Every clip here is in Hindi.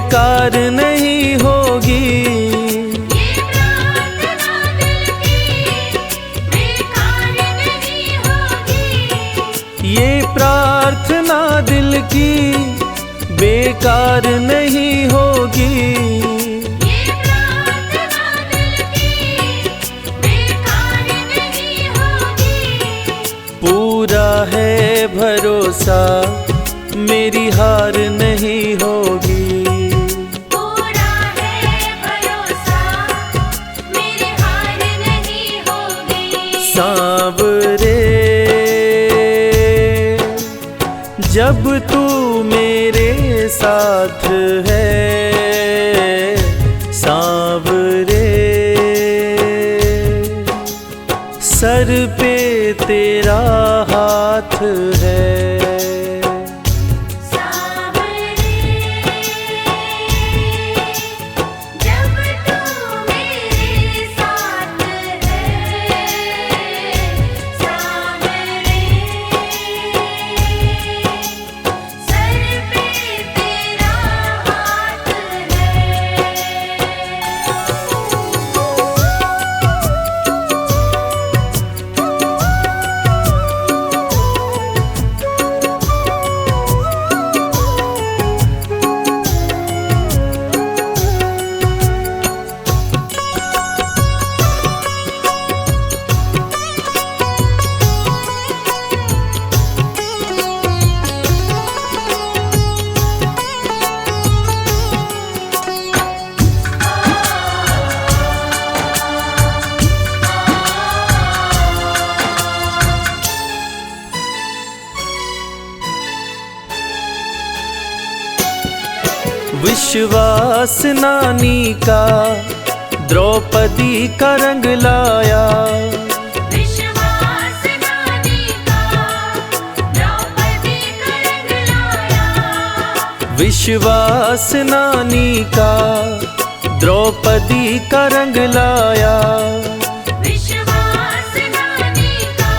बेकार नहीं होगी। ये प्रार्थना दिल की बेकार नहीं होगी। पूरा है भरोसा मेरी हार नहीं होगी। पूरा है भरोसा मेरी हार नहीं होगी। सांवरे जब तू मेरे साथ है, सांवरे सर पे तेरा हाथ है। सांवरे जब तू मेरे साथ है, सांवरे सर पे तेरा हाथ है। विश्वास नानी का द्रौपदी का रंग लाया। विश्वास नानी का द्रौपदी का रंग लाया। विश्वास नानी का द्रौपदी का रंग लाया। विश्वास नानी का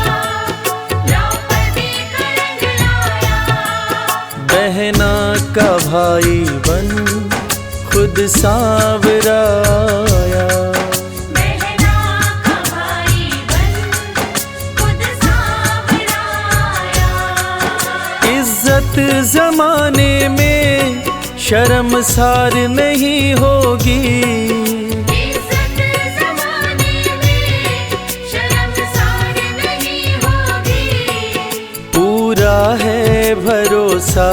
द्रौपदी का रंग लाया। बहना का भाई बन खुद सांवरा आया। बहना का भाई बन खुद सांवरा आया। इज्जत जमाने में शर्मसार नहीं होगी। इज्जत ज़माने में शर्मसार नहीं होगी। पूरा है भरोसा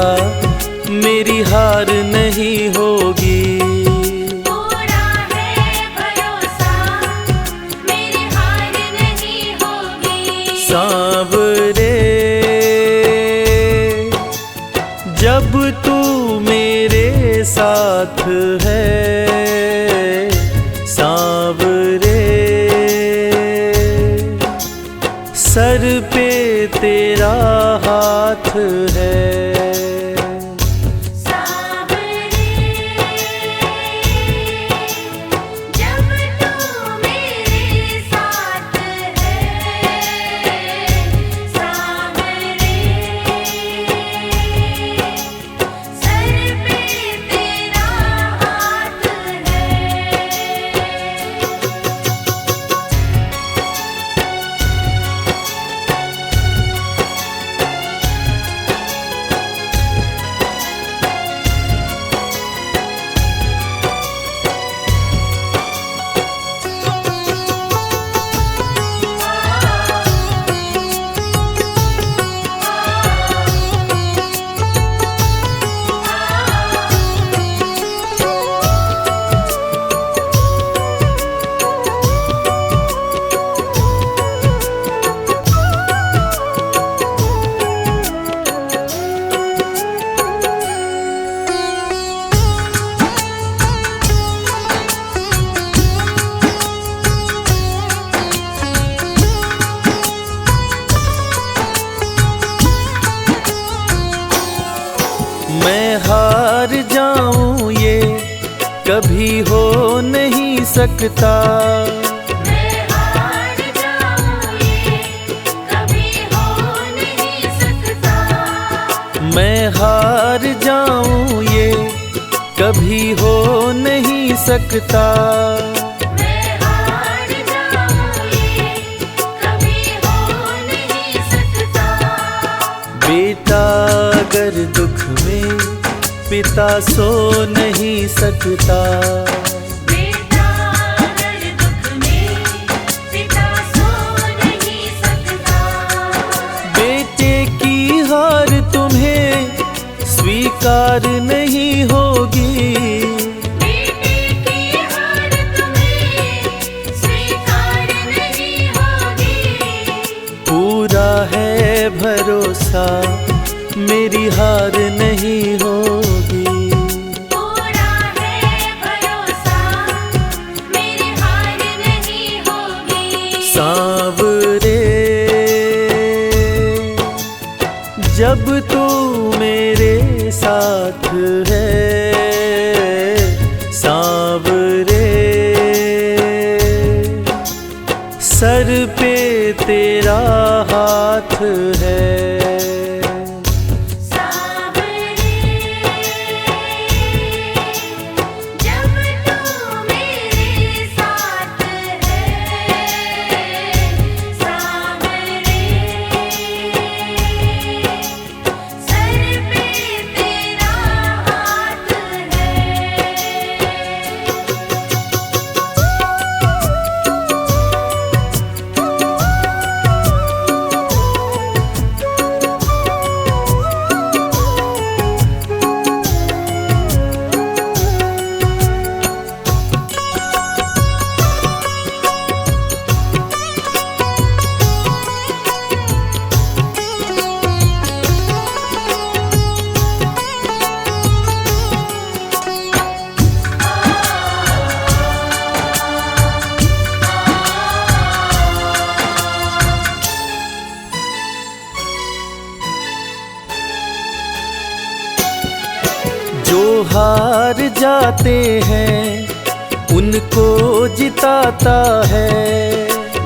मेरी हार नहीं होगी। पूरा है भरोसा मेरी हार नहीं होगी। सांवरे जब तू मेरे साथ है, सांवरे सर पे तेरा हाथ है। जब तू मेरे साथ है, सांवरे सर पे तेरा हाथ है। मैं हार जाऊं ये कभी हो नहीं सकता। मैं हार जाऊं ये कभी हो नहीं सकता। मैं हार जाऊं ये कभी हो नहीं सकता। मैं हार जाऊं ये कभी हो नहीं सकता। बेटा अगर दुख में पिता सो नहीं सकता। बेटा अगर दुख में पिता सो नहीं सकता। बेटे की हार तुम्हें स्वीकार नहीं होगी। बेटे की हार तुम्हें स्वीकार नहीं होगी। पूरा है भरोसा मेरी हार नहीं होगी। पूरा है भरोसा मेरी हार नहीं होगी। सांवरे जब तू मेरे साथ है, सांवरे सर पे तेरा हाथ है। सांवरे जब तू मेरे साथ है। सांवरे सर पे तेरा हाथ है। जो हार जाते हैं उनको जिताता है।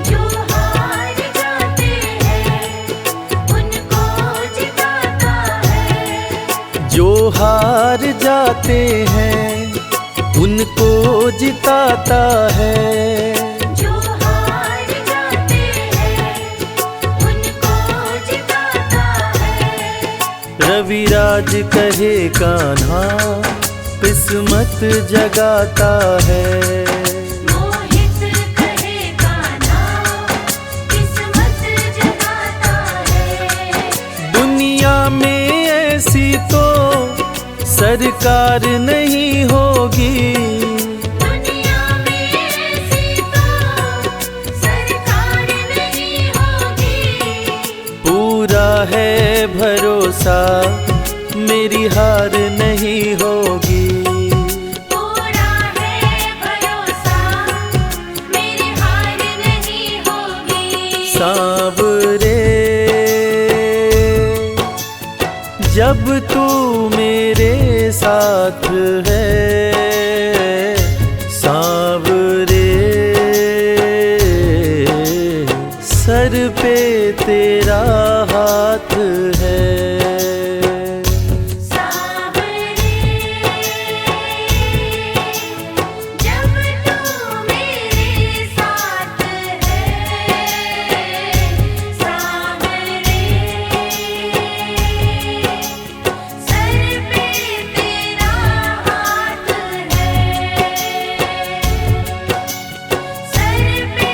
जो हार जाते हैं उनको जिताता है। जो हार जाते हैं उनको जिताता है। जो हार जाते हैं उनको जिताता है। रविराज कहे कान्हा किस्मत जगाता है। मोहित कहे कान्हा किस्मत जगाता है। दुनिया में ऐसी तो सरकार नहीं होगी। दुनिया में ऐसी तो सरकार नहीं होगी। पूरा है भरोसा मेरी हार नहीं होगी। पूरा है भरोसा मेरी हार नहीं होगी। सांवरे जब तू मेरे साथ है, सांवरे सर पे तेरा हाथ है। सांवरे जब तू मेरे साथ है। सांवरे सर पे तेरा हाथ है। सर पे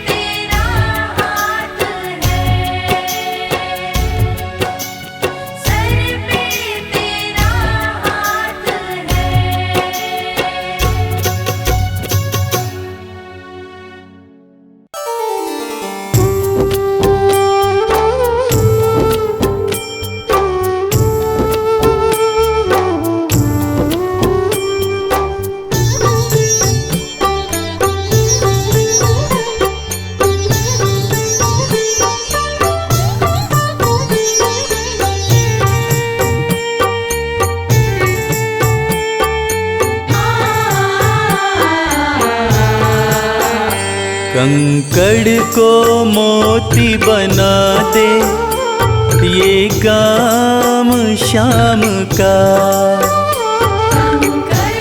तेरा हाथ है। सर पे तेरा हाथ है। कंकड़ को मोती बना दे ये काम शाम का। कंकड़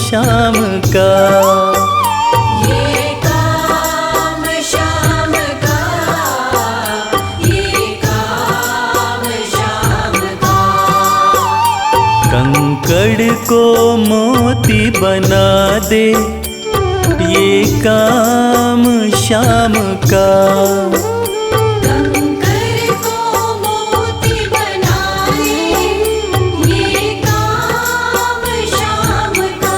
श्याम का। ये काम श्याम का, ये काम श्याम का। कंकड़ को मोती बना दे, ये काम श्याम का। कंकर को मोती बनाए, ये काम श्याम का।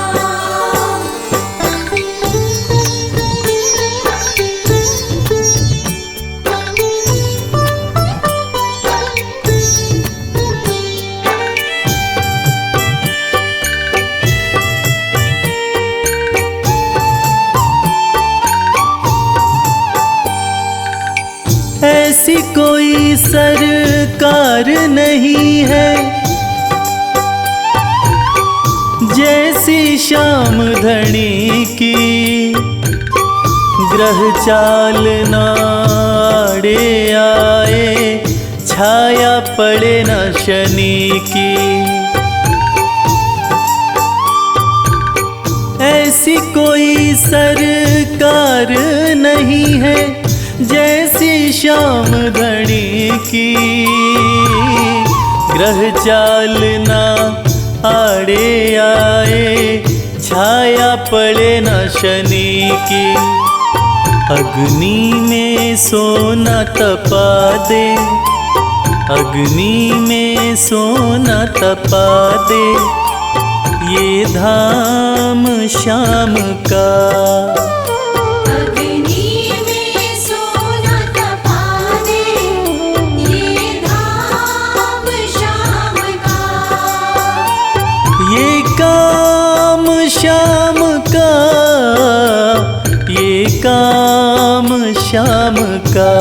ऐसी कोई सरकार नहीं है जैसी श्याम धनी की। ग्रह चाल नाड़े आए, छाया पड़े न शनि की। ऐसी कोई सरकार नहीं है जैसी श्याम धनी की। ग्रह चाल ना आड़े आए, छाया पड़े न शनि की। अग्नि में सोना तपा दे, अग्नि में सोना तपा दे, ये धाम श्याम का। अग्नि में सोना तपा दे, ये धाम श्याम का। ये काम श्याम का, ये काम श्याम का।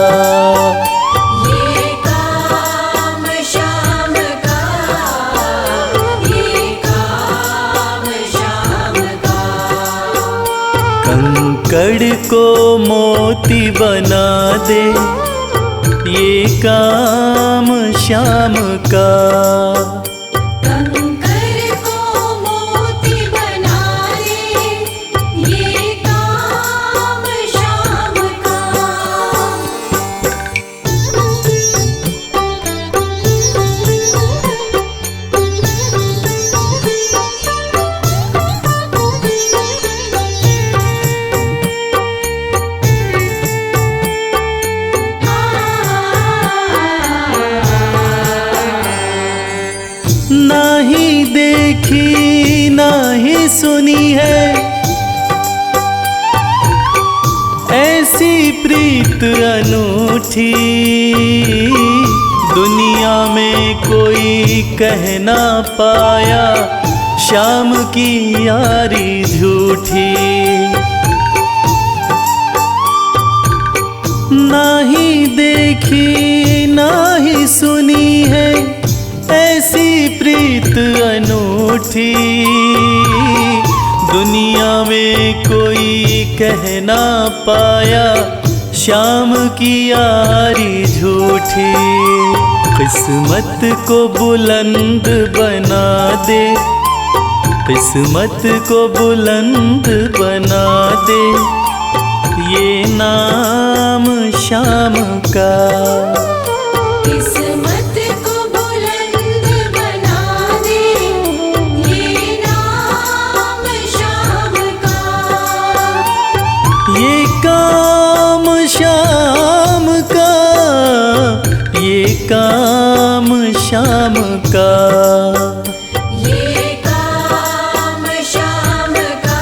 ये काम श्याम का, ये काम श्याम का। कंकड़ को मोती बना दे, ये काम श्याम का। कंकर को मोती बनाए, ये काम श्याम का। नाही देखी नाही सुनी है ऐसी प्रीत अनूठी। दुनिया में कोई कह ना पाया, श्याम की यारी झूठी। नाही देखी नाही सुनी है ऐसी प्रीत अनूठी। दुनिया में कोई कह ना पाया, श्याम की यारी झूठी। किस्मत को बुलंद बना दे, किस्मत को बुलंद बना दे, ये नाम श्याम का। किस्मत को बुलंद बना दे, ये नाम श्याम का। ये काम श्याम का, ये काम श्याम का। ये काम श्याम का,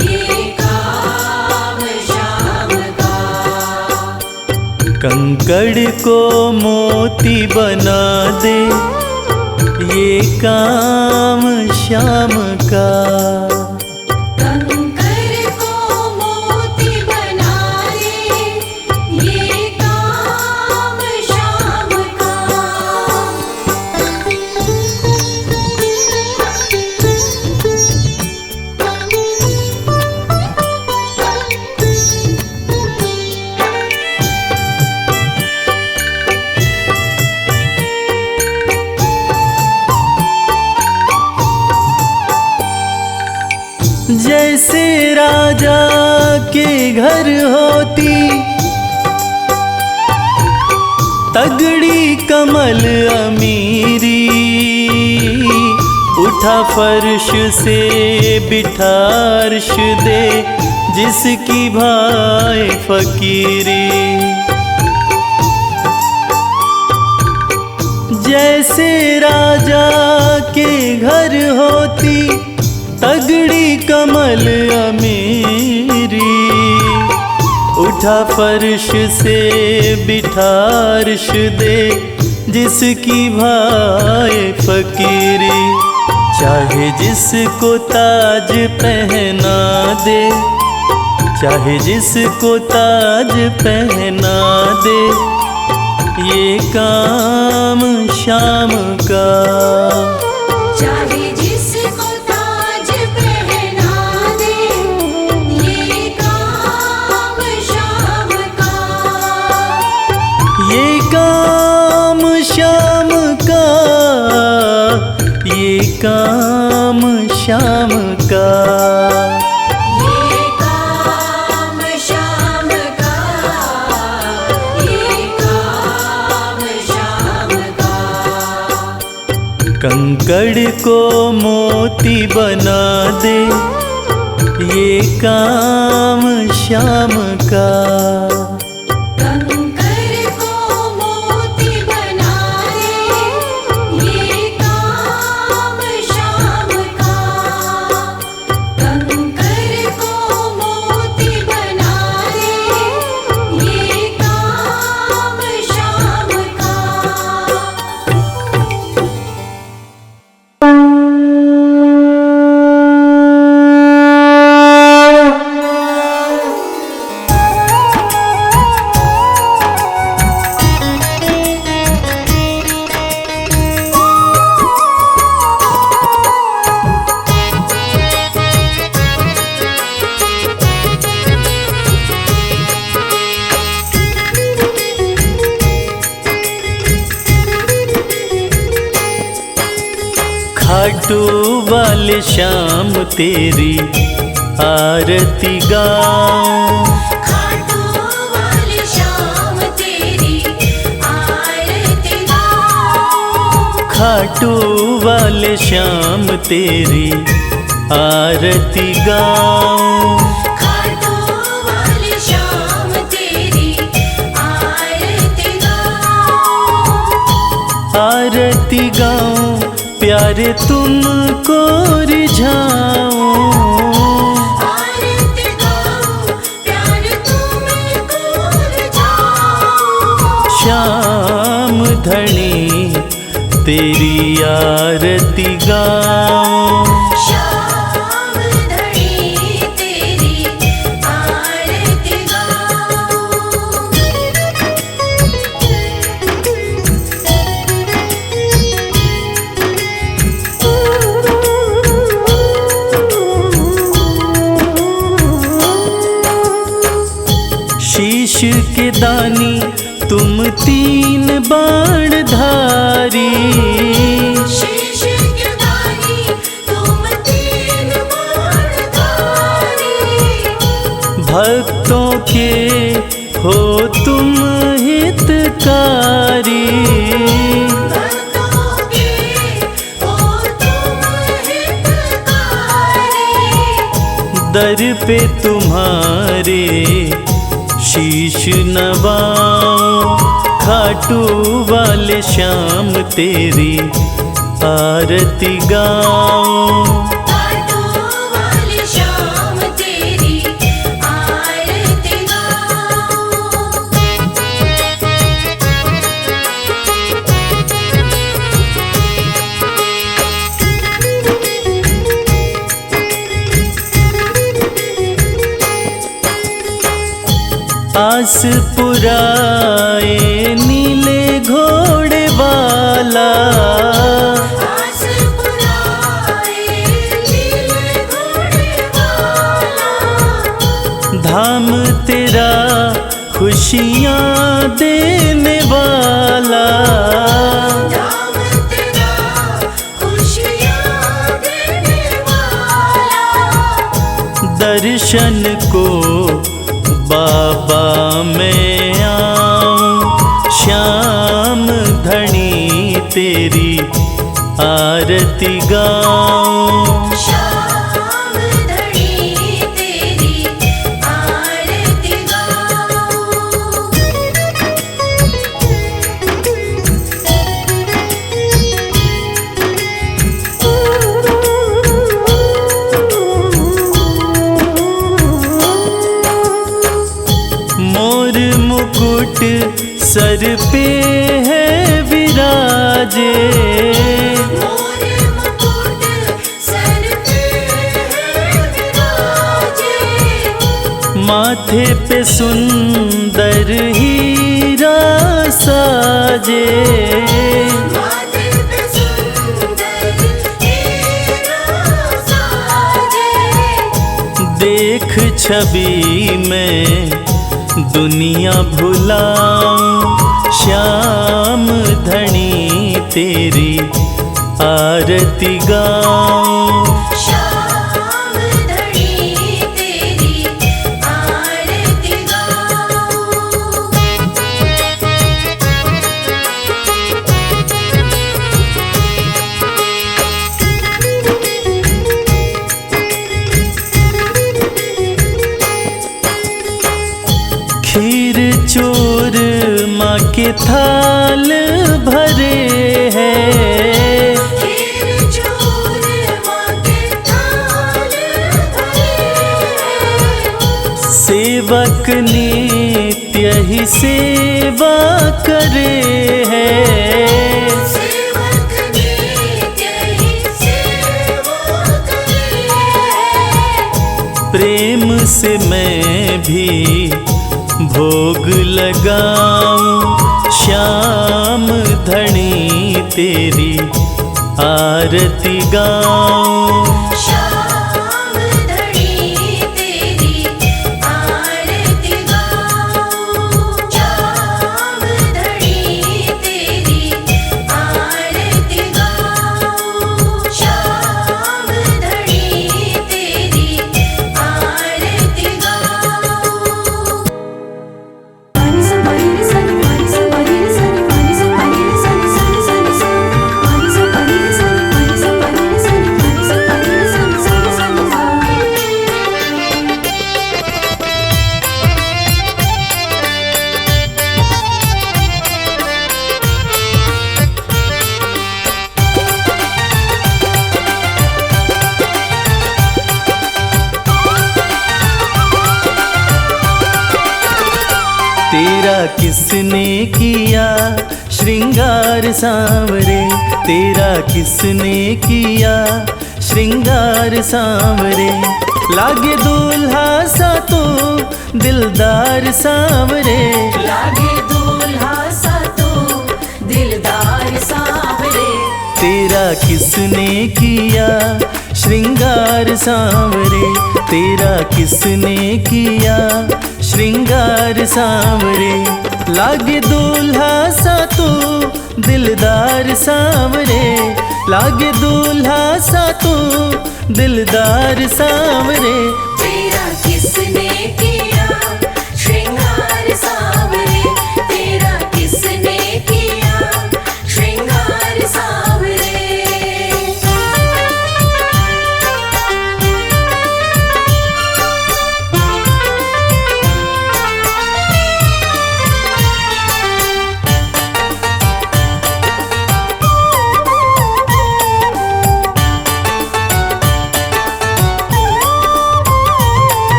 ये काम श्याम का। कंकड़ को मोती बना दे, ये काम श्याम का। कंकर को मोती बनाए, ये काम श्याम का। जैसे राजा के घर होती तगड़ी कमल अमीरी, उठा फर्श से बिठा अर्श दे जिसकी भाई फकीरी। जैसे राजा के घर होती तगड़ी कमल अमीरी, उठा फर्श से बिठा अर्श दे जिसकी भाई फकीरी। चाहे जिसको ताज पहना दे, चाहे जिसको ताज पहना दे, ये काम शाम का। चाहे जिसको ताज पहना दे, ये काम शाम का। ये काम शाम का, ये काम शाम का। ये काम शाम का, ये काम शाम का। कंकड़ को मोती बना दे, ये काम शाम का। कंकर को मोती बना दे, ये काम शाम का। कंकर को मोती बना दे, ये काम शाम का। खाटू वाले शाम तेरी आरती गाऊं, खाटू वाली शाम तेरी आरती गाऊं। खाटू वाले शाम तेरी आरती गाऊं। खाटू वाली शाम तेरी आरती गाऊं। आरती गाऊं प्यारे तुमको रिझाऊं। आरती गाऊं प्यार तुमको रिझाऊं। श्याम धनी तेरी आरती गाऊं। श्याम धनी तेरी आरती गाऊं। शीश के दानी तुम तीन बाण धारी, शीश के दानी तुम तीन बाण धारी। भक्तों के हो तुम हितकारी। भक्तों के हो तुम हितकारी। दर पे तुम्हारे शीश नवाऊं। खाटू वाले शाम तेरी आरती गाऊं। खाटू वाली शाम तेरी आरती गाऊं। आस पुराए नीले घोड़े वाला, आस पुराए नीले घोड़े वाला। धाम तेरा खुशियाँ देने वाला। धाम तेरा खुशियाँ देने वाला। दर्शन को बाबा मैं आऊं, श्याम धनी तेरी आरती गाऊं। श्याम धनी तेरी आरती गाऊं। मोर मुकुट सर पे है विराजे, मोर मुकुट सर पे है विराजे। माथे पे सुंदर हीरा साजे, माथे पे सुंदर हीरा साजे। देख छवि में दुनिया भुलाऊं, श्याम धनी तेरी आरती गाऊं। श्याम धनी तेरी आरती गाऊं। खीर चोर माँ के थाल भरे हैं, खीर चोर माँ के थाल भरे हैं। सेवक नित्य ही सेवा करे हैं। सेवक नित्य ही सेवा करे हैं। प्रेम से मैं भी भोग लगाऊं, श्याम धनी तेरी आरती गाऊं। श्याम धनी तेरी आरती गाऊं। श्याम धनी तेरी आरती गाऊं। श्याम धनी तेरी आरती गाऊं। तेरा किसने किया श्रृंगार सांवरे, तेरा किसने किया श्रृंगार सांवरे। लागे दूल्हा सा तो दिलदार सांवरे, लागे दूल्हा सा तो दिलदार सांवरे। तेरा किसने किया श्रृंगार सांवरे, तेरा किसने किया श्रृंगार सांवरे। लागे दूल्हा सा तो दिलदार सांवरे, लागे दूल्हा सा तो दिलदार सांवरे। तेरा किसने किया श्रृंगार सांवरे। तेरा किसने किया श्रृंगार सांवरे।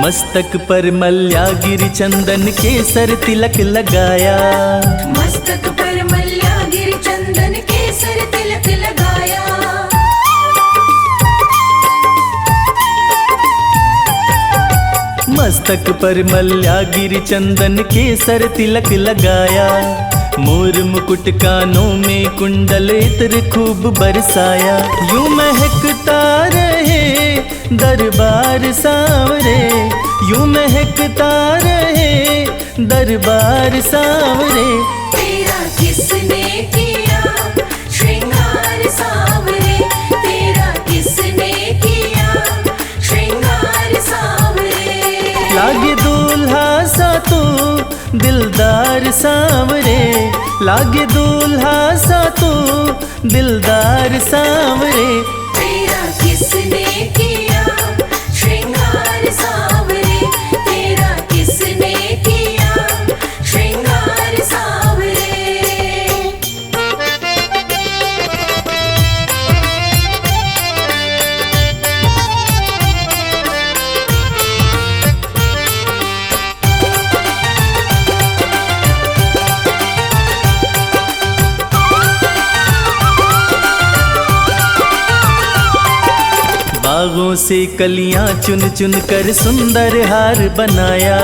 मस्तक पर मल्यागिरी चंदन केसर तिलक लगाया, मस्तक पर मल्यागिरी चंदन केसर तिलक लगाया। मस्तक पर मल्यागिरी चंदन केसर तिलक लगाया। मोर मुकुट कानों में कुंडल इत्र खूब बरसाया। यूं महकता रहे दरबार सांवरे, यूं महकता रहे दरबार सांवरे। तेरा किसने किया श्रृंगार सांवरे। तेरा किसने किया श्रृंगार सांवरे, लागे दूल्हा सा तू दिलदार सांवरे। तेरा किसने किया श्रृंगार सांवरे, तेरा किसने किया श्रृंगार सांवरे। बागों से कलियां चुन चुन कर सुंदर हार बनाया,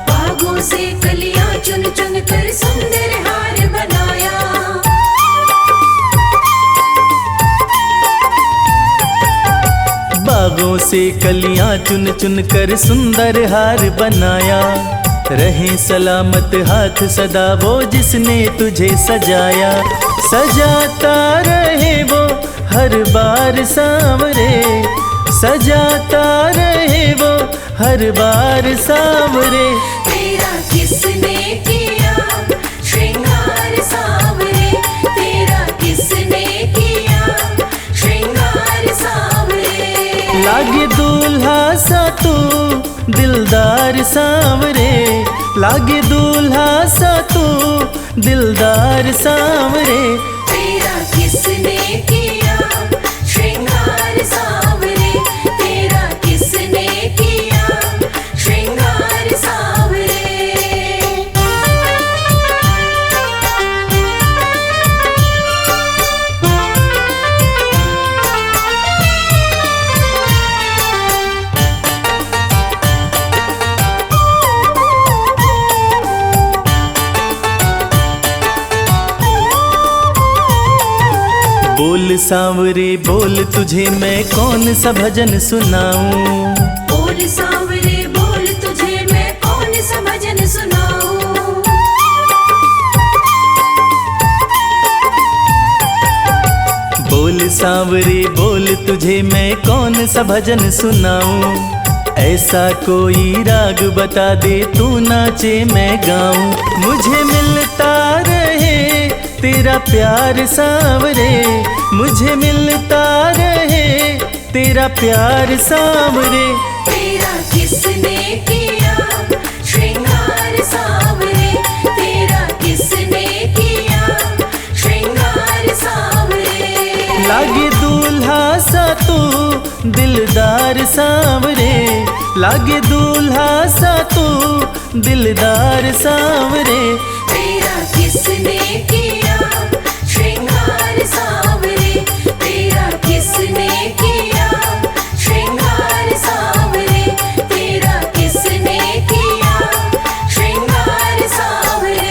बागों से कलियां चुन चुन कर सुंदर हार बनाया। बागों से कलियां चुन चुन कर सुंदर हार बनाया। रहे सलामत हाथ सदा वो जिसने तुझे सजाया, सजाता रहे वो हर बार सांवरे, सजाता रहे वो हर बार सांवरे। तेरा किसने किया श्रृंगार सांवरे, तेरा किसने किया श्रृंगार सांवरे। लागे दूल्हा सा तू दिलदार सांवरे, लागे दूल्हा सा तू दिलदार सांवरे। तेरा किसने किया श्रृंगार सांवरे, तेरा किसने किया श्रृंगार सांवरे। बोल सांवरे बोल तुझे मैं कौन सा भजन सुनाऊं, बोल सांवरे बोल तुझे मैं कौन सा भजन सुनाऊं। बोल सांवरे बोल तुझे मैं कौन सा भजन सुनाऊं। ऐसा कोई राग बता दे तू नाचे मैं गाऊं। मुझे मिलता रहे तेरा प्यार सांवरे, मुझे मिलता रहे तेरा प्यार सांवरे। तेरा किसने किया श्रृंगार सांवरे, तेरा किसने किया श्रृंगार सांवरे। लागे दूल्हा सा तू दिलदार सांवरे, लागे दूल्हा सा तू दिलदार सांवरे। तेरा किसने किया श्रृंगार सांवरे, तेरा किसने किया श्रृंगार सांवरे, तेरा किसने किया श्रृंगार सांवरे।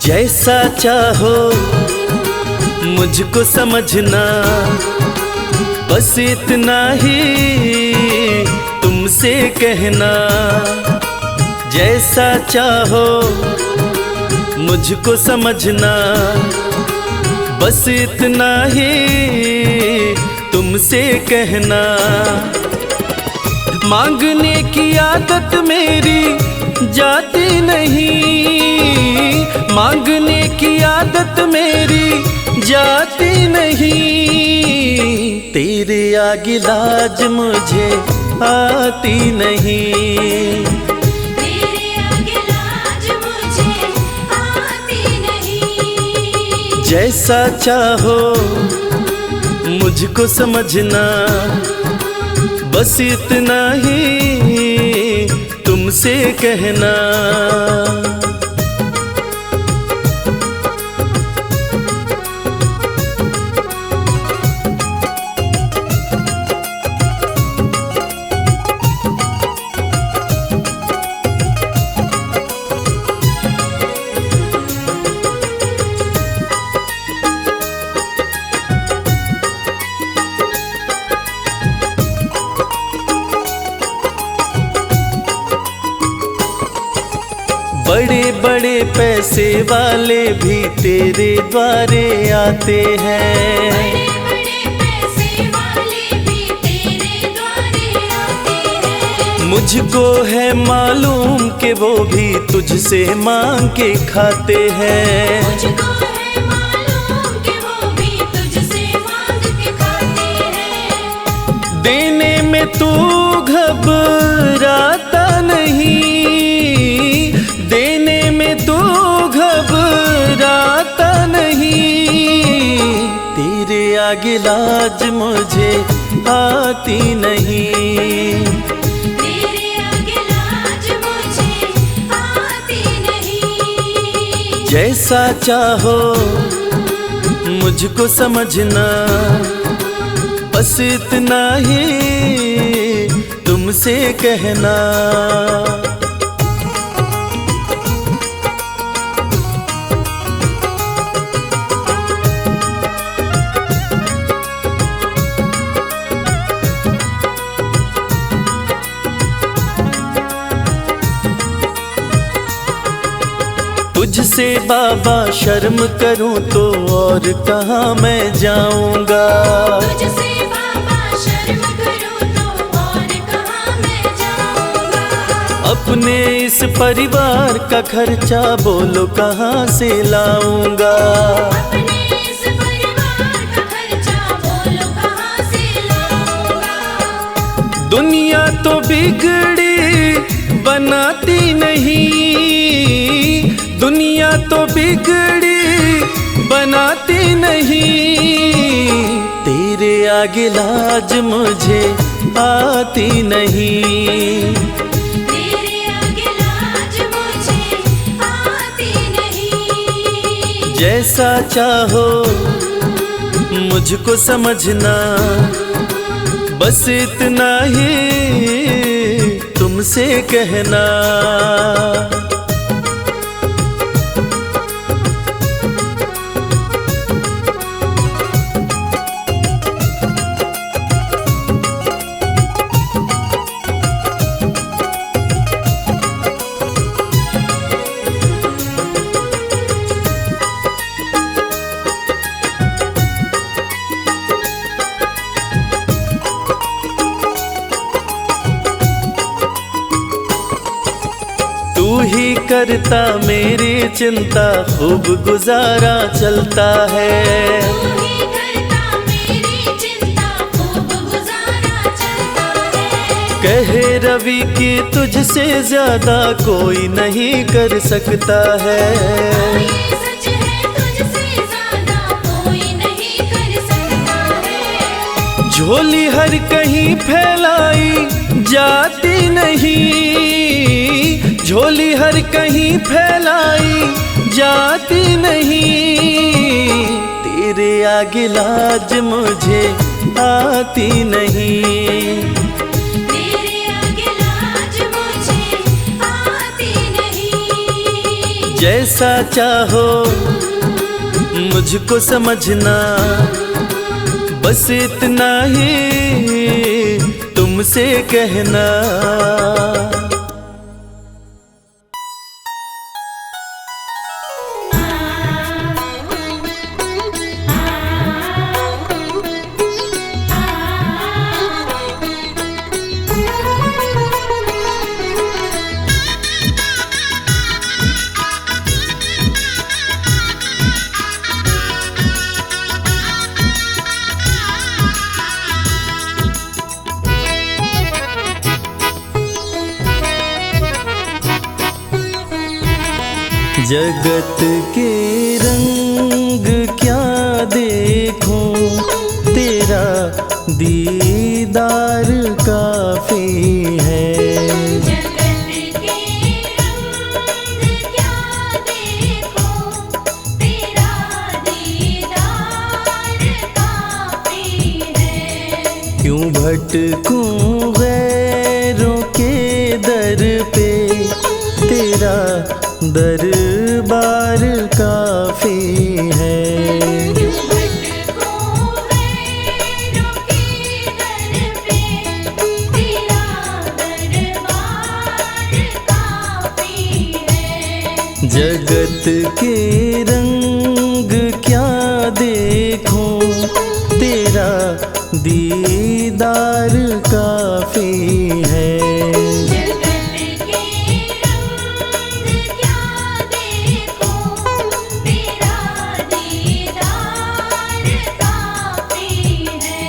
जैसा चाहो मुझको समझना, बस इतना ही तुमसे कहना। जैसा चाहो मुझको समझना, बस इतना ही तुमसे कहना। मांगने की आदत मेरी जाती नहीं, मांगने की आदत मेरी जाती नहीं। तेरे आगे लाज मुझे आती नहीं, तेरे आगे लाज मुझे आती नहीं। जैसा चाहो मुझको समझना, बस इतना ही तुमसे कहना। बड़े बड़े पैसे वाले भी तेरे द्वारे आते हैं। बड़े बड़े पैसे वाले भी तेरे द्वारे आते हैं। मुझको है मालूम कि वो भी तुझसे मांग के खाते हैं। मुझको है मालूम कि वो भी तुझसे मांग के खाते हैं। देने में तू घबराता नहीं, देने में तू घबराता नहीं। तेरे आगे लाज मुझे आती नहीं। तेरे आगे लाज मुझे आती नहीं। जैसा चाहो मुझको समझना, बस इतना ही तुमसे कहना। तुझसे बाबा शर्म करूं तो और कहाँ मैं जाऊंगा। तुझसे बाबा शर्म करूं तो और कहाँ मैं जाऊंगा। अपने इस परिवार का खर्चा बोलो कहाँ से लाऊंगा। अपने इस परिवार का खर्चा बोलो कहाँ से लाऊंगा। दुनिया तो बिगड़ी बनाती नहीं, दुनिया तो बिगड़ी बनाती नहीं। तेरे आगे लाज मुझे आती नहीं। तेरे आगे लाज मुझे आती नहीं। जैसा चाहो मुझको समझना, बस इतना ही तुमसे कहना। तू ही करता मेरी चिंता, खूब गुजारा चलता है। तू ही करता मेरी चिंता, खूब गुजारा चलता है। कहे रवि कि तुझसे ज्यादा कोई नहीं कर सकता है। ये सच है, तुझसे ज्यादा कोई नहीं कर सकता है। झोली हर कहीं फैलाई जाती नहीं, झोली हर कहीं फैलाई जाती नहीं। तेरे आगे लाज मुझे आती नहीं। तेरे आगे लाज मुझे आती नहीं। जैसा चाहो मुझको समझना, बस इतना ही तुमसे कहना। जगत के रंग क्या देखूं, तेरा दीदार काफी है। जगत के रंग क्या देखो, तेरा दीदार काफी है। क्यों भटकूं गैरों के दर पे, तेरा दरबार काफी है। जगत के रंग क्या देखूं, तेरा दीदार काफी है। जगत के रंग क्या देखूं, तेरा दीदार काफी है।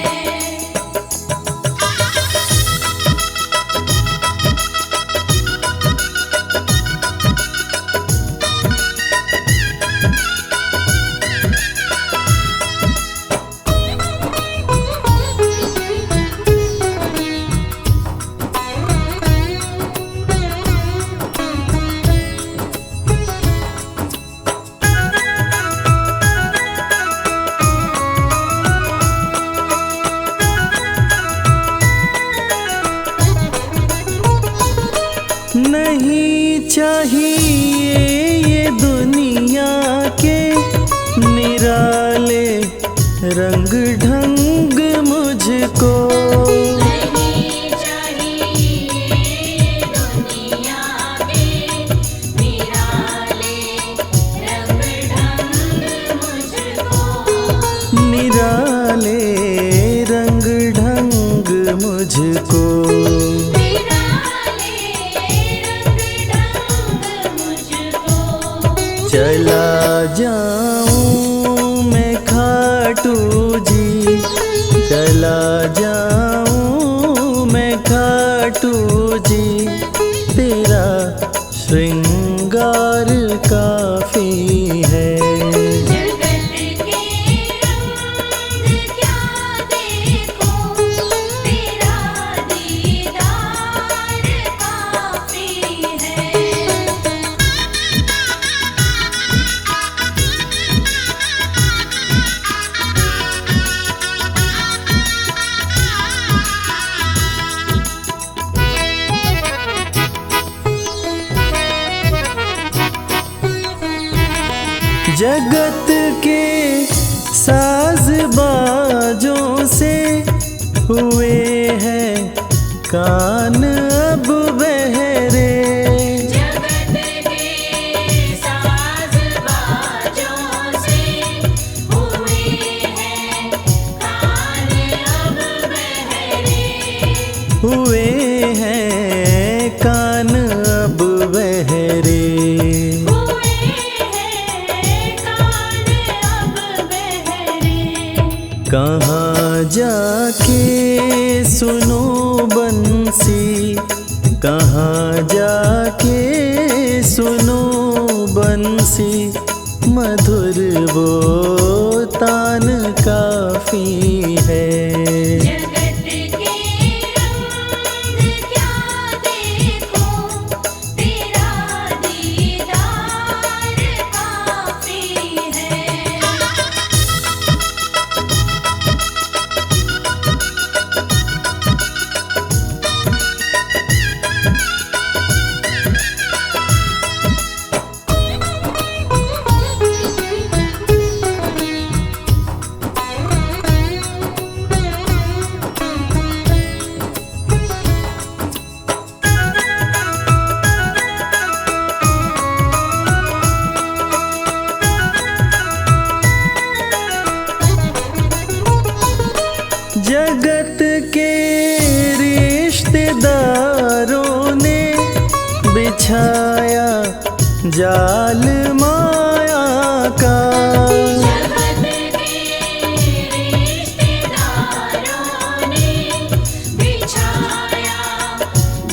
नहीं चाहिए ये दुनिया के निराले रंग ढंग मुझको। नहीं चाहिए दुनिया के निराले रंग ढंग मुझको। निराले रंग ढंग मुझको। चला जाऊं मैं खाटू जी, चला जाऊं मैं खाटू जी, तेरा श्रृंगार काफी है। जगत के रंग क्या देखूं, तेरा दीदार काफी है। जगत के साज बाजों से हुए हैं कान अब बहरे। जगत के साज बाजों से हुए हैं कान अब बहरे। हुए हैं कान अब बहरे। हुए हैं कान अब बहरे। कहाँ जाके सुनो बंसी, कहाँ जाके सुनो बंसी, मधुर वो तान काफी है। जगत के रंग क्या देखूं, तेरा दीदार काफी है। जगत के रिश्तेदारों ने बिछाया जाल माया का। जगत के रिश्तेदारों ने बिछाया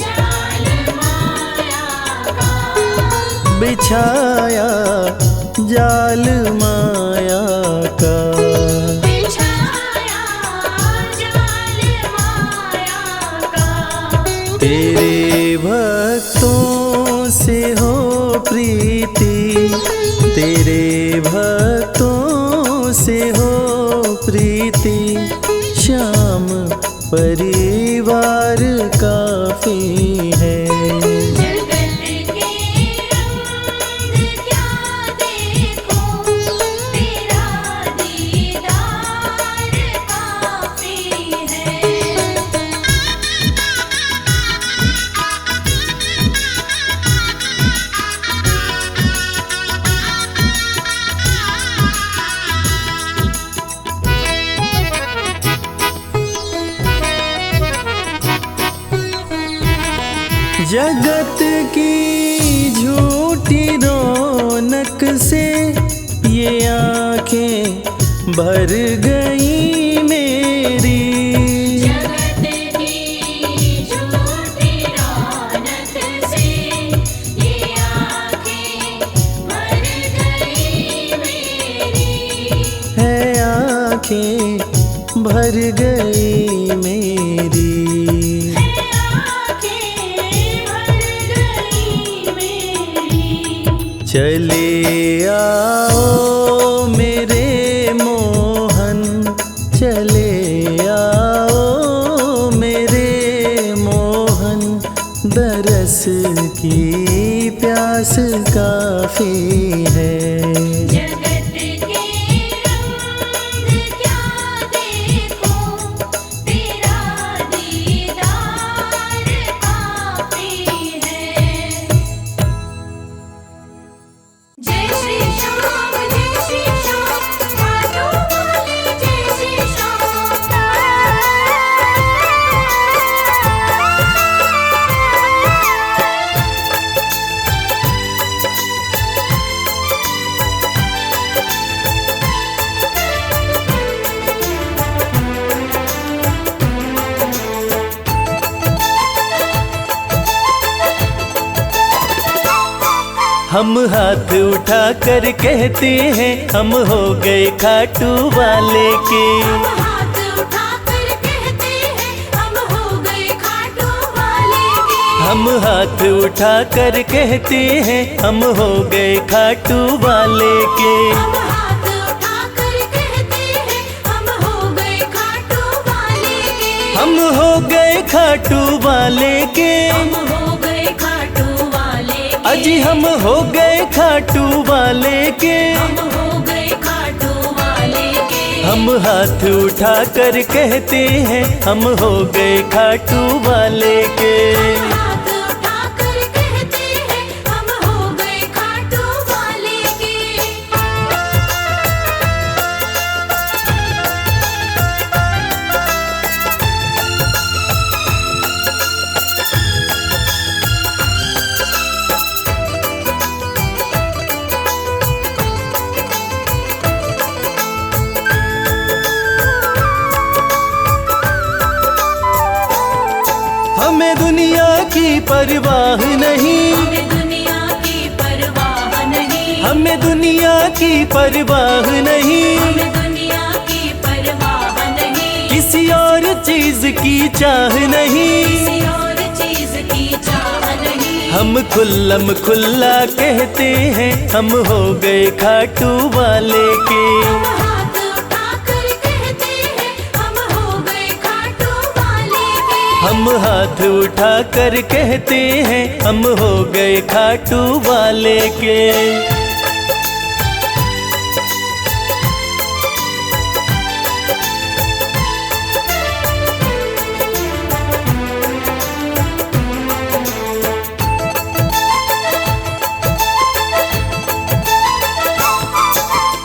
जाल माया का। बिछाया जाल माया का। बिछाया जाल माया का। तेरे भक्तों से हो प्रीति, तेरे भक्तों से हो प्रीति, श्याम परिवार काफी है। जगत के रंग क्या देखूं, तेरा दीदार काफी है। भर गई मेरी। जगत की झूठी रौनक से ये आँखें भर गई मेरी। है आँखें भर गई मेरी। है आँखें भर गई मेरी। चले आओ मेरे मोहन, चले आओ मेरे मोहन, दरस की प्यास काफी है। जगत के रंग क्या देखो, तेरा दीदार काफी है। जय श्री श्याम, खाटू वाले जय श्री श्याम। हम हाथ उठा कर कहते हैं हम हो गए खाटू वाले के। हम हाथ उठाकर कहते हैं हम हो गए खाटू वाले के। हम हाथ उठा कर कहते हैं हम हो गए खाटू वाले के। हम हाथ उठाकर कहते हैं हम हो गए खाटू वाले के। हम हो गए खाटू वाले के। हम हो गए खाटू वाले के। अजी हम हो गए खाटू वाले के। हम हो गए खाटू वाले के। हम हाथ उठा कर कहते हैं हम हो गए खाटू वाले के। हम हाथ उठाकर कहते हैं हम हो गए खाटू वाले के। हमें दुनिया की परवाह नहीं। हमें दुनिया की परवाह नहीं। हमें दुनिया की परवाह नहीं। हमें दुनिया की परवाह नहीं। किसी और चीज की चाह नहीं। किसी और चीज की चाह नहीं। हम खुल्लम खुल्ला कहते हैं हम हो गए खाटू वाले के। हम हाथ उठाकर कहते हैं हम हो गए खाटू वाले के। हम हाथ उठा कर कहते हैं हम हो गए खाटू वाले के।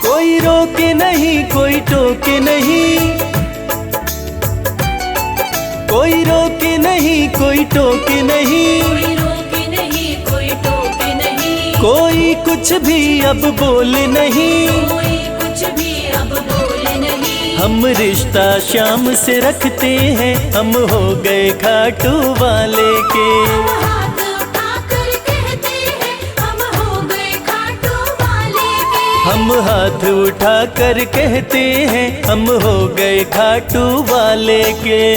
कोई रोके नहीं कोई टोके नहीं। कोई रोके नहीं कोई टोके नहीं। कोई रोके नहीं कोई टोके नहीं। कोई कुछ भी अब बोले नहीं। कोई कुछ भी अब बोले नहीं। हम रिश्ता शाम से रखते हैं हम हो गए खाटू वाले के। हम हाथ उठाकर कहते हैं हम हो गए खाटू वाले के। हम हाथ उठा कर कहते हैं हम हो गए खाटू वाले के।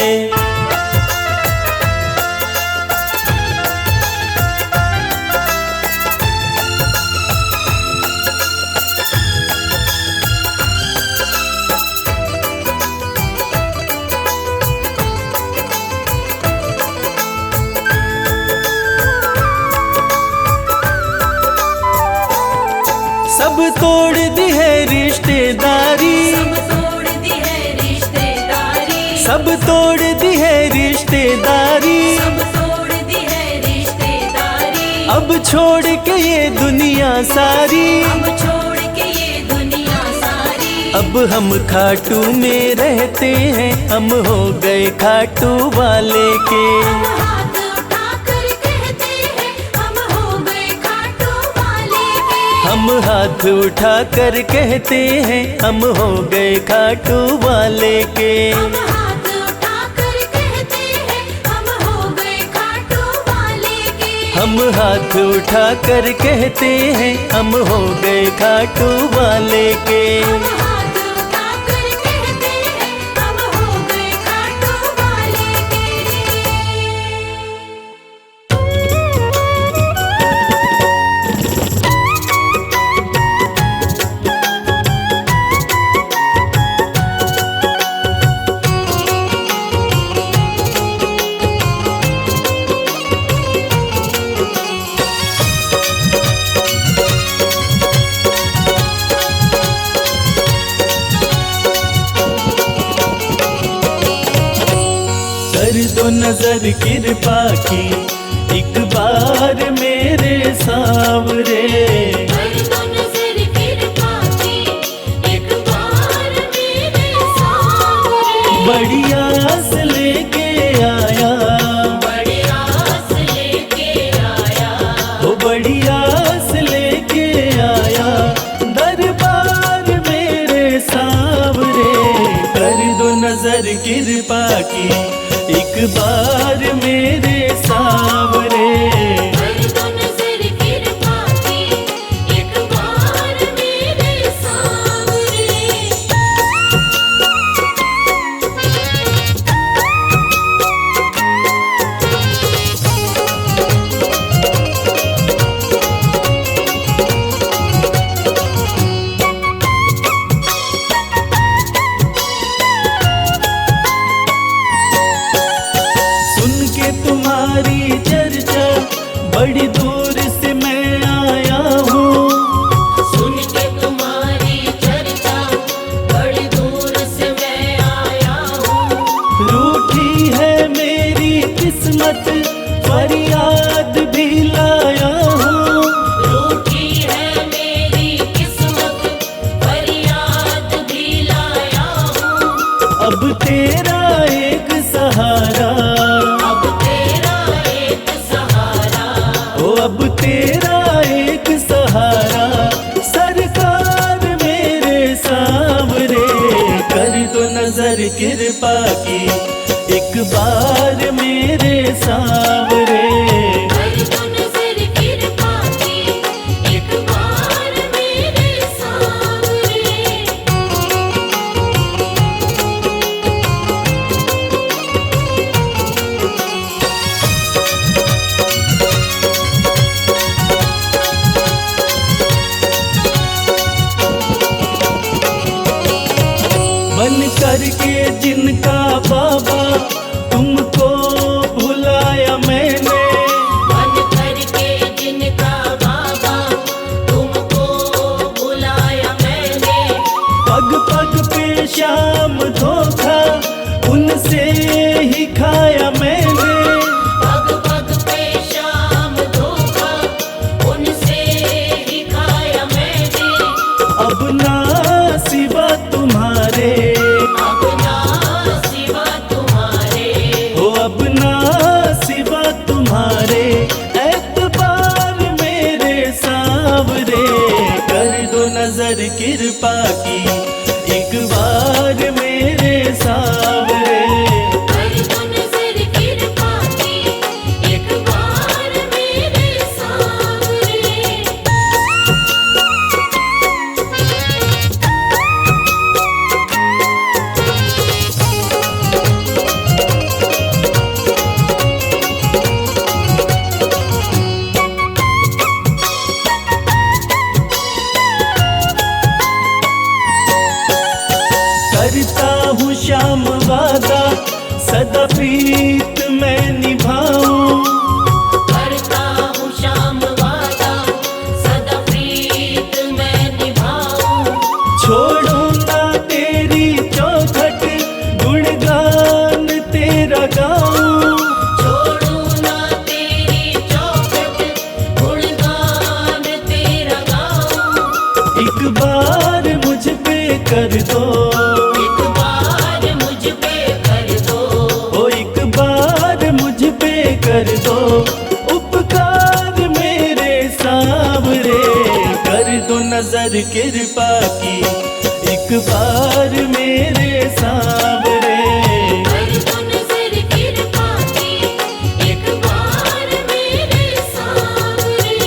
सब तोड़ दी है रिश्तेदारी। सब तोड़ दी है रिश्तेदारी। सब तोड़ दी है रिश्तेदारी। सब तोड़ दी है रिश्तेदारी। अब छोड़ के ये दुनिया सारी। अब छोड़ के ये दुनिया सारी। अब हम खाटू में रहते हैं हम हो गए खाटू वाले के। हम हाथ उठाकर कहते हैं हम हो गए खाटू वाले के। हम हम हाथ उठा कर कहते हैं हम हो गए खाटू वाले के। हम हाथ उठाकर कहते हैं हम हो गए खाटू वाले के। हम हाथ उठा कर कहते हैं हम हो गए खाटू वाले के। हम हाथ उठाकर कहते हैं हम हो गए खाटू वाले के। कर दो नजर कृपा की एक बार मेरे सावरे। कर दो नजर कृपा की एक बार मेरे सामने। बड़ी आस लेके आया, बड़ी आस लेके आया। वो बड़ी आस लेके आया दरबार मेरे सावरे। कर दो नजर कृपा की एक बार मेरे सावरे। कर दो नजर कृपा की एक बार मेरे सामने। सुन के तुम्हारी चर्चा बड़ी दूर से मैं आया हूँ। सुन के तुम्हारी चर्चा बड़ी दूर से मैं आया हूँ। रूठी है मेरी किस्मत फरियाद भी लाया हूँ। रूठी है मेरी किस्मत फरियाद भी लाया हूँ। अब तेरा एक सहारा, अब तेरा एक सहारा। ओ अब तेरा एक सहारा सरकार मेरे सावरे। कर दो नजर कृपा की एक बार मेरे सावरे। कर दो नजर कृपा की एक बार मेरे सामने। बन करके जिनका बाबा तुमको भुलाया मैंने। बन करके जिनका बाबा तुमको बुलाया मैंने। पग पग पे शाम धोखा उनसे ही खाया मैंने। पग पग पे शाम धोखा उनसे ही खाया मैंने। अब ना सिवा तुम्हारे, अब ना सिवा तुम्हारे। हो अब ना सिवा तुम्हारे एतबार मेरे सावरे। कर दो नजर कृपा की एक बार मेरे सावरे। कर दो नजर कृपा की एक बार मेरे सामने। करता हूँ श्याम वादा सदा प्रीत मैं निभाऊं। करता हूँ श्याम वादा सदा प्रीत मैं निभाऊं। छोड़ू ना तेरी चौखट गुणगान तेरा गाऊं। छोड़ू ना तेरी चौखट गुणगान तेरा गाऊं। एक बार मुझ पे कर दो, एक बार मुझ पे कर दो। ओ एक बार मुझ पे कर दो उपकार मेरे सावरे। कर दो नजर कृपा की, एक बार मेरे सांवरे। कर दो नजर कृपा की, एक बार मेरे सांवरे।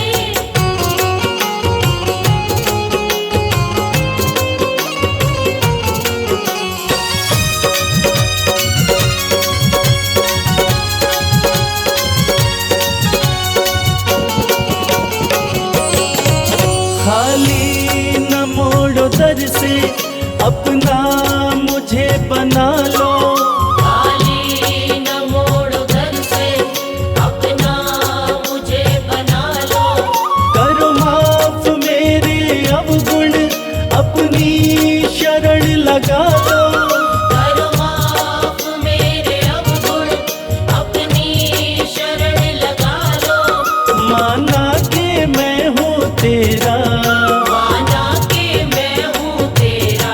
खाली न मोड़ो दर से, अपना मुझे बना लो। खाली न मोड़ो दर से, अपना मुझे बना लो। करो माफ मेरे अवगुण, अपनी शरण लगा लो। करो माफ मेरे अवगुण, अपनी शरण लगा लो। माना के मैं हूँ तेरा, माना के मैं हूँ तेरा।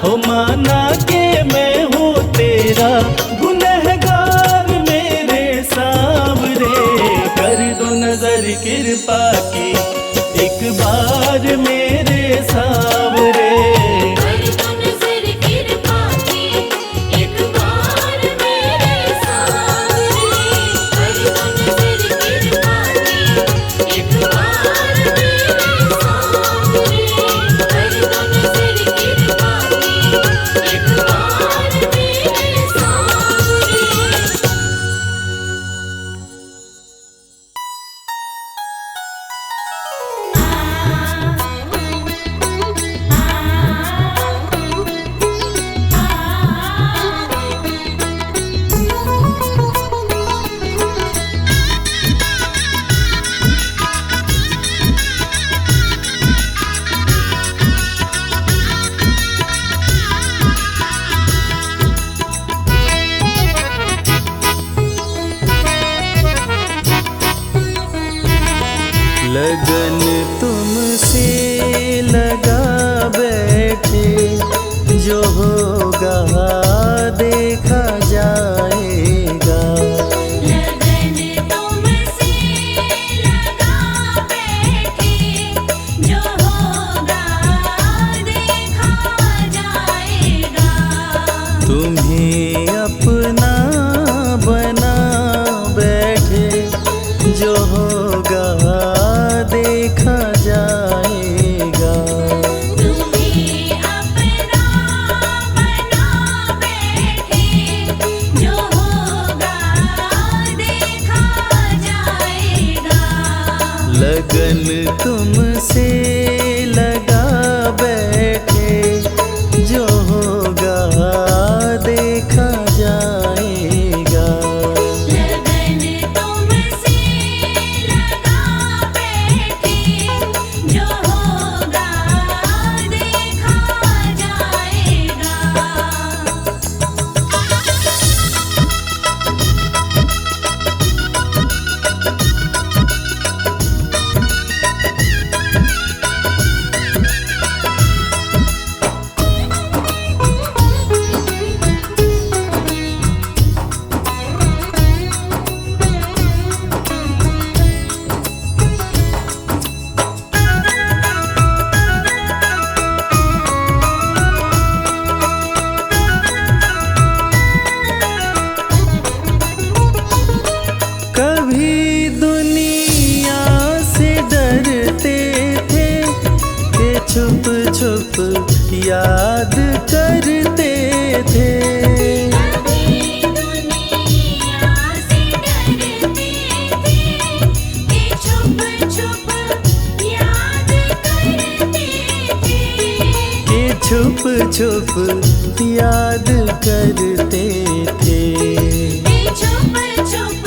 हो माना के मैं हूँ तेरा, गुनहगार मेरे सांवरे। कर दो नजर कृपा की, एक बार मेरे सांवरे। कर दो नजर कृपा की, एक बार मेरे सांवरे। कर दो नजर कृपा की, एक बार मेरे सांवरे। कर दो नजर कृपा की, एक बार मेरे सांवरे। लगन तुमसे लगा बैठे, जो होगा देखा जाएगा। लगन तुमसे लगा बैठे, जो होगा देखा जाएगा। तुम्हें अपना बना बैठे, जो होगा देखा जाएगा। तुम्हें अपना बना बैठे, जो होगा देखा जाएगा। लगन तुमसे लगा बैठे, जो होगा देखा जाएगा। लगन तुमसे लगा बैठे, जो होगा देखा जाएगा। कभी दुनिया से डरते थे, कि छुप छुप याद करते थे। कभी दुनिया से डरते थे, कि छुप छुप याद करते थे। कि छुप छुप याद करते थे। कि छुप छुप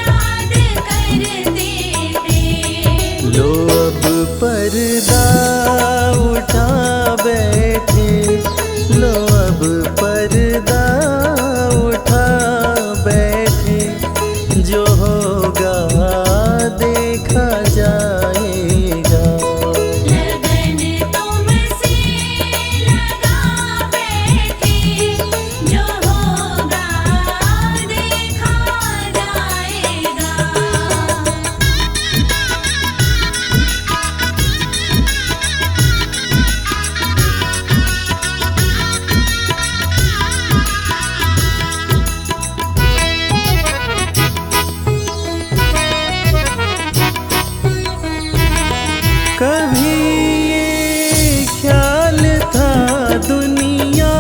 याद करते थे। लो अब पर्दा उठा बैठे, लो अब पर्दा उठा बैठे, जो होगा देखा जाएगा। लगन तुमसे लगा बैठे, जो होगा देखा जाएगा। कभी ये ख्याल था दुनिया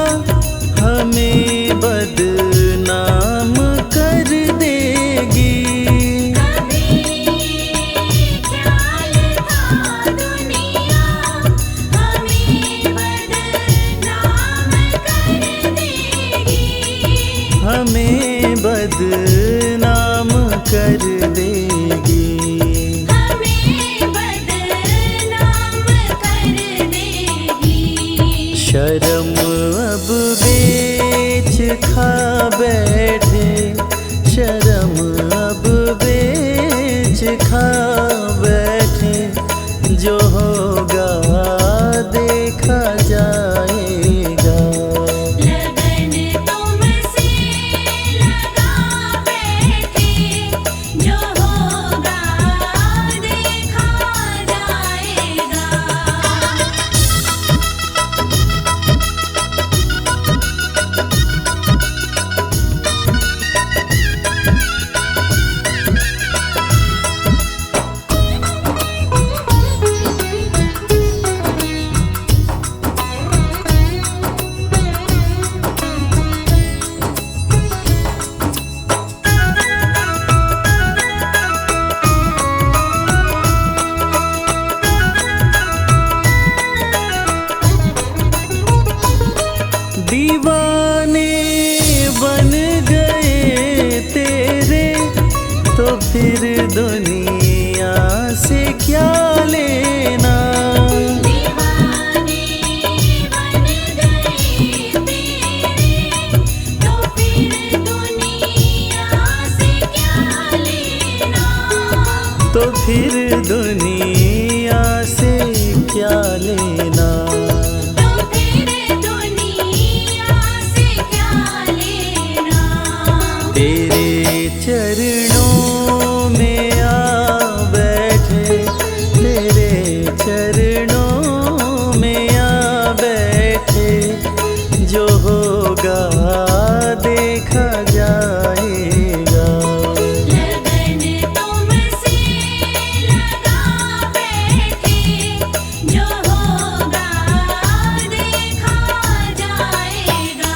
हमें बदनाम कर देगी, कभी ख्याल था दुनिया हमें बदनाम कर देगी, हमें बदनाम कर देगी। हमें बदनाम कर देगी। शर्म अब बेच खा बैठे, शर्म अब बेच खा बैठे, जो होगा देखा जाएगा। लगन तुमसे लगा बैठे, जो होगा देखा जाएगा। दीवाने बन गए तेरे, तो फिर दुनिया से क्या लेना। दीवाने बन गए तेरे, तो फिर दुनिया से क्या लेना। तो फिर दुनिया से क्या लेना। तो फिर दुनिया से क्या लेना। तेरे चरणों में आ बैठे, तेरे चरणों में आ बैठे, जो होगा देखा जाएगा। लगन तुमसे लगा बैठे, जो होगा देखा जाएगा।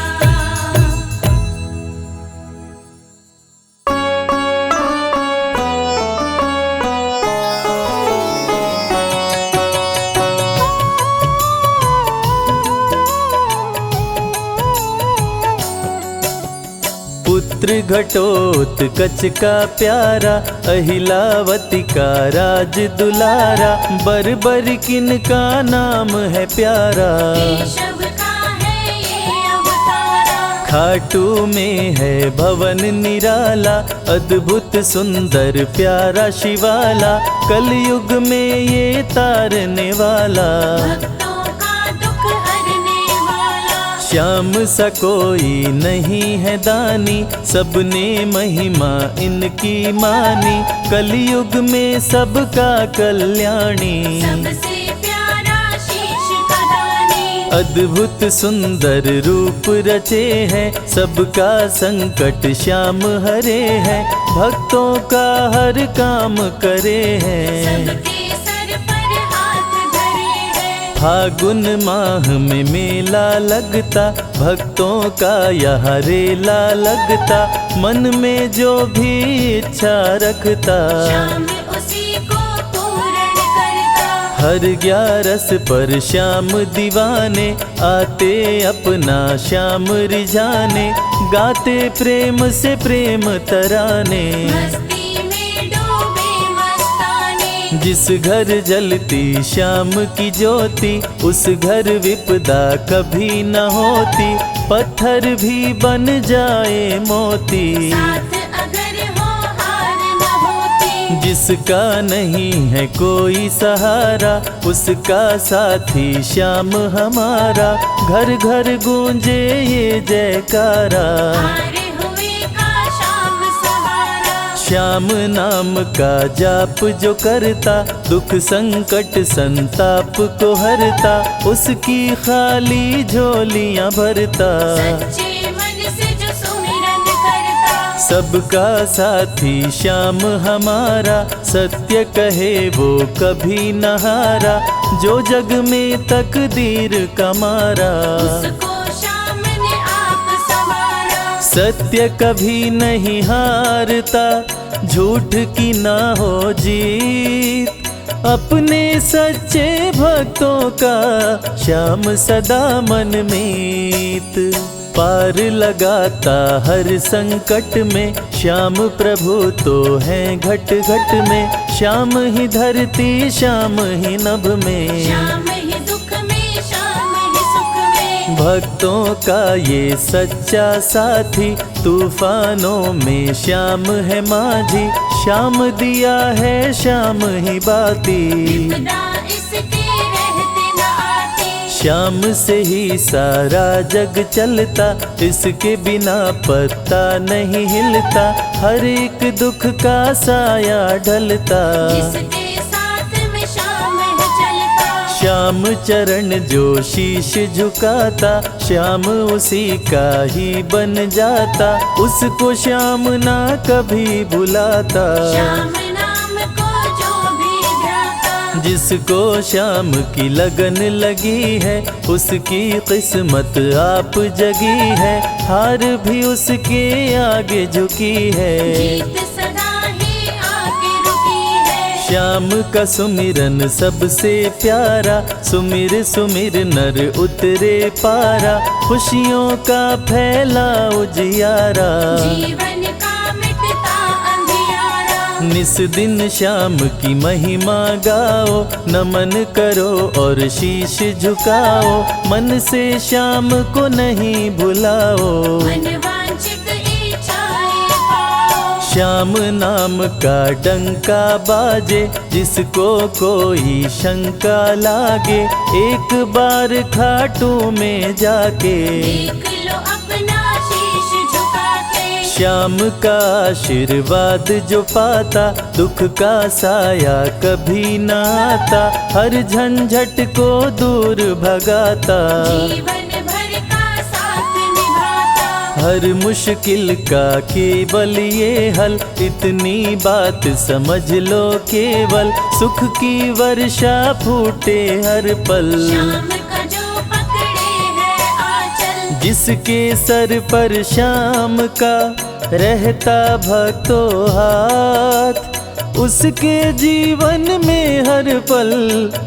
पुत्र घटोत्कच का प्यारा, अहिलावती का राज दुलारा, बर्बरिकिन का नाम है प्यारा। केशव का है ये अवतारा, खाटू में है भवन निराला, अद्भुत सुंदर प्यारा शिवाला, कलयुग में ये तारने वाला। भक्तों का दुख हरने वाला। श्याम सा कोई नहीं है दानी, सबने महिमा इनकी मानी, कलयुग में सबका कल्याणी। सबसे प्यारा शीश का दानी, अद्भुत सुंदर रूप रचे हैं, सबका संकट श्याम हरे हैं, भक्तों का हर काम करे हैं। सबके सर पर हाथ धरे हैं। फागुन माह में मेला लगता, भक्तों का यहाँ रेला लगता, मन में जो भी इच्छा रखता, श्याम उसी को पूर्ण करता। हर 11 पर श्याम दीवाने, आते अपना श्याम रिझाने, गाते प्रेम से प्रेम तराने। मस्ती में डूबे मस्ताने, जिस घर जलती श्याम की ज्योति, उस घर विपदा कभी न होती, पत्थर भी बन जाए मोती। साथ अगर हो हार न होती। जिसका नहीं है कोई सहारा, उसका साथी श्याम हमारा, घर घर गूंजे ये जयकारा। हारे हुए का श्याम सहारा, श्याम नाम का जाप जो करता, दुख संकट संताप को हरता, उसकी खाली झोलियां भरता। सच्चे मन से जो सुमिरन करता, सबका साथी श्याम हमारा, सत्य कहे वो कभी न हारा, जो जग में तकदीर का मारा। उसको श्याम ने आप संवारा। सत्य कभी नहीं हारता, झूठ की ना हो जीत, अपने सच्चे भक्तों का श्याम सदा मन मीत। पार लगाता हर संकट में, श्याम प्रभु तो हैं घट घट में, श्याम ही धरती श्याम ही नभ में, श्याम ही दुख में, श्याम ही सुख में। भक्तों का ये सच्चा साथी, तूफानों में श्याम है माझी, श्याम दिया है श्याम ही बाती, विपदा इसके रहते न आती। श्याम से ही सारा जग चलता, इसके बिना पत्ता नहीं हिलता, हर एक दुख का साया ढलता, जिसके साथ में श्याम है चलता। श्याम चरण जो शीश झुकाता, श्याम उसी का ही बन जाता, उसको श्याम ना कभी बुलाता। श्याम नाम को जो भी ध्याता, जिसको श्याम की लगन लगी है, उसकी किस्मत आप जगी है, हार भी उसके आगे झुकी है, जीत सदा ही आके रुकी है। श्याम का सुमिरन सबसे प्यारा, सुमिर सुमिर नर उतरे पारा, खुशियों का फैला उजियारा, जीवन का मिटता अंधियारा। निस दिन श्याम की महिमा गाओ, नमन करो और शीश झुकाओ, मन से श्याम को नहीं भुलाओ, मनवांछित इच्छाएं पाओ। श्याम नाम का डंका बाजे, जिसको कोई शंका लागे, एक बार खाटू में जाके, देख लो अपना शीश झुका के। श्याम का आशीर्वाद जो पाता, दुख का साया कभी न आता, हर झंझट को दूर भगाता, जीवन भर का साथ निभाता। हर मुश्किल का केवल ये हल, इतनी बात समझ लो केवल, सुख की वर्षा फूटे हर पल, श्याम का जो पकड़े है आंचल, जिसके सर पर श्याम का रहता भक्तों हाथ, उसके जीवन में हर पल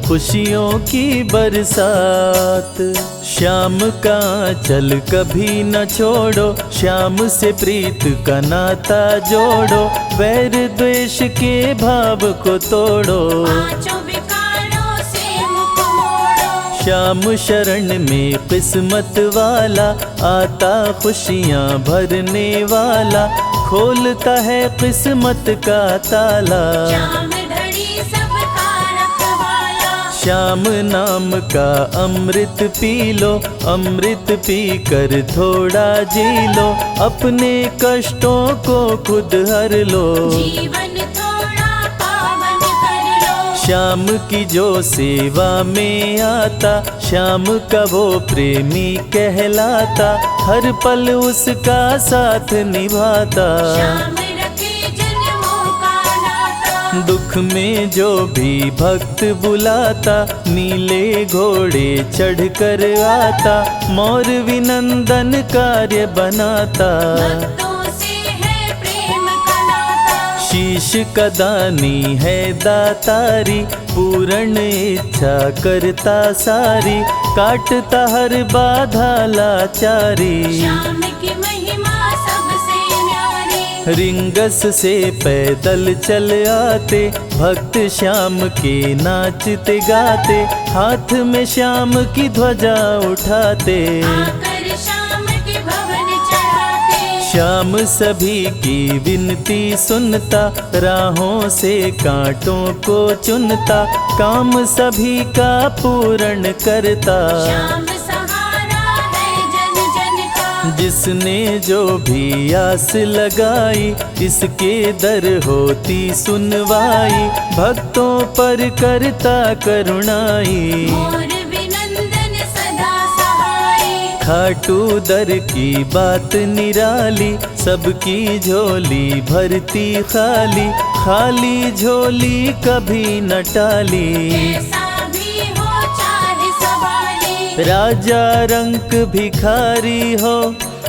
खुशियों की बरसात। श्याम का चल कभी न छोड़ो, श्याम से प्रीत का नाता जोड़ो, वैर द्वेष के भाव को तोड़ो, पांचों विकारों से मुख मोड़ो। श्याम शरण में किस्मत वाला, आता खुशियाँ भरने वाला, खोलता है किस्मत का ताला, श्याम धड़ी सबका रखवाला। श्याम नाम का अमृत पी लो, अमृत पी कर थोड़ा जी लो, अपने कष्टों को खुद हर लो, जीवन थोड़ा पावन कर लो। श्याम की जो सेवा में आता, श्याम का वो प्रेमी कहलाता, हर पल उसका साथ निभाता, श्याम रखे जन्मों का नाता। दुख में जो भी भक्त बुलाता, नीले घोड़े चढ़ कर आता, मोर विनंदन कार्य बनाता, भक्तों से है प्रेम का नाता। शीश का दानी है दातारी, पूर्ण इच्छा करता सारी, काटता हर बाधा लाचारी, श्याम की महिमा सबसे न्यारी। रिंगस से पैदल चल आते, भक्त श्याम के नाचते गाते, हाथ में श्याम की ध्वजा उठाते, आकर श्याम के भवन चढ़ाते। श्याम सभी की विनती सुनता, राहों से कांटों को चुनता, काम सभी का पूर्ण करता, श्याम सहारा है जन जन का। जिसने जो भी आस लगाई, इसके दर होती सुनवाई, भक्तों पर करता करुणाई, मोर विनंदन सदा सहाय। खाटू दर की बात निराली, सबकी झोली भरती खाली, खाली झोली कभी न टाली। कैसा भी हो चाहे सवाली, राजा रंक भिखारी हो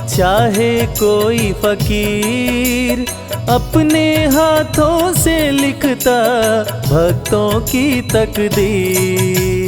चाहे कोई फकीर, अपने हाथों से लिखता भक्तों की तकदीर।